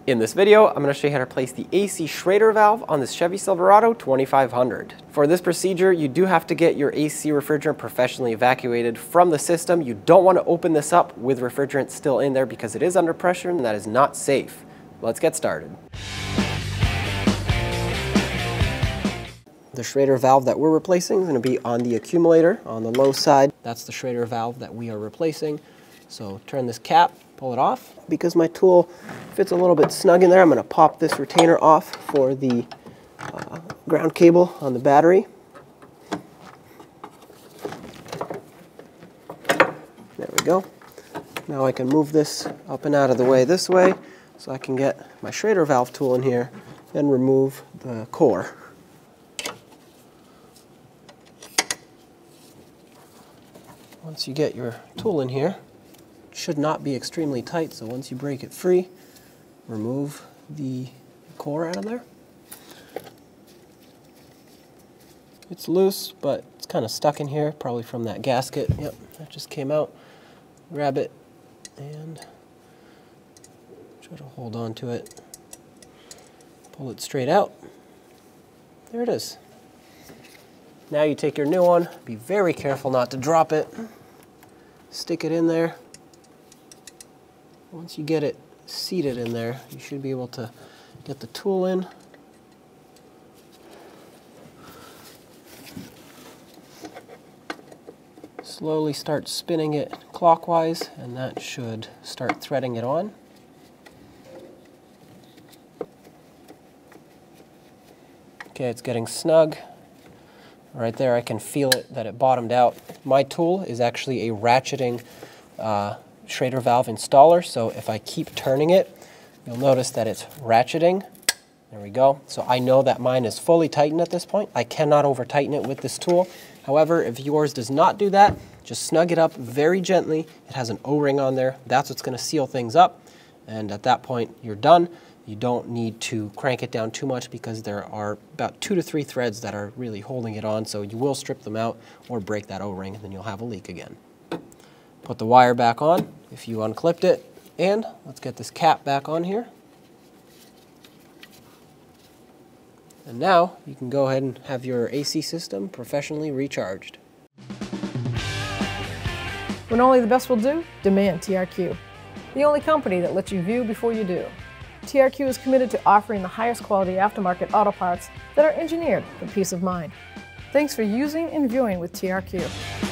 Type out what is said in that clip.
In this video, I'm going to show you how to replace the AC Schrader valve on this Chevy Silverado 2500. For this procedure, you do have to get your AC refrigerant professionally evacuated from the system. You don't want to open this up with refrigerant still in there because it is under pressure and that is not safe. Let's get started. The Schrader valve that we're replacing is going to be on the accumulator on the low side. That's the Schrader valve that we are replacing. So turn this cap, pull it off. Because my tool fits a little bit snug in there, I'm going to pop this retainer off for the ground cable on the battery. There we go. Now I can move this up and out of the way this way so I can get my Schrader valve tool in here and remove the core. Once you get your tool in here, it should not be extremely tight, so once you break it free, remove the core out of there. It's loose, but it's kind of stuck in here, probably from that gasket. Yep, that just came out. Grab it and try to hold on to it. Pull it straight out. There it is. Now you take your new one, be very careful not to drop it. Stick it in there. Once you get it seated in there, you should be able to get the tool in. Slowly start spinning it clockwise, and that should start threading it on. Okay, it's getting snug. Right there, I can feel it that it bottomed out. My tool is actually a ratcheting Schrader valve installer, so if I keep turning it, you'll notice that it's ratcheting. There we go. So I know that mine is fully tightened at this point. I cannot over tighten it with this tool. However, if yours does not do that, just snug it up very gently. It has an O-ring on there. That's what's going to seal things up. And at that point, you're done. You don't need to crank it down too much because there are about 2 to 3 threads that are really holding it on, so you will strip them out or break that O-ring and then you'll have a leak again. Put the wire back on if you unclipped it, and let's get this cap back on here. And now you can go ahead and have your AC system professionally recharged. When only the best will do, demand TRQ. The only company that lets you view before you do. TRQ is committed to offering the highest quality aftermarket auto parts that are engineered for peace of mind. Thanks for using and viewing with TRQ.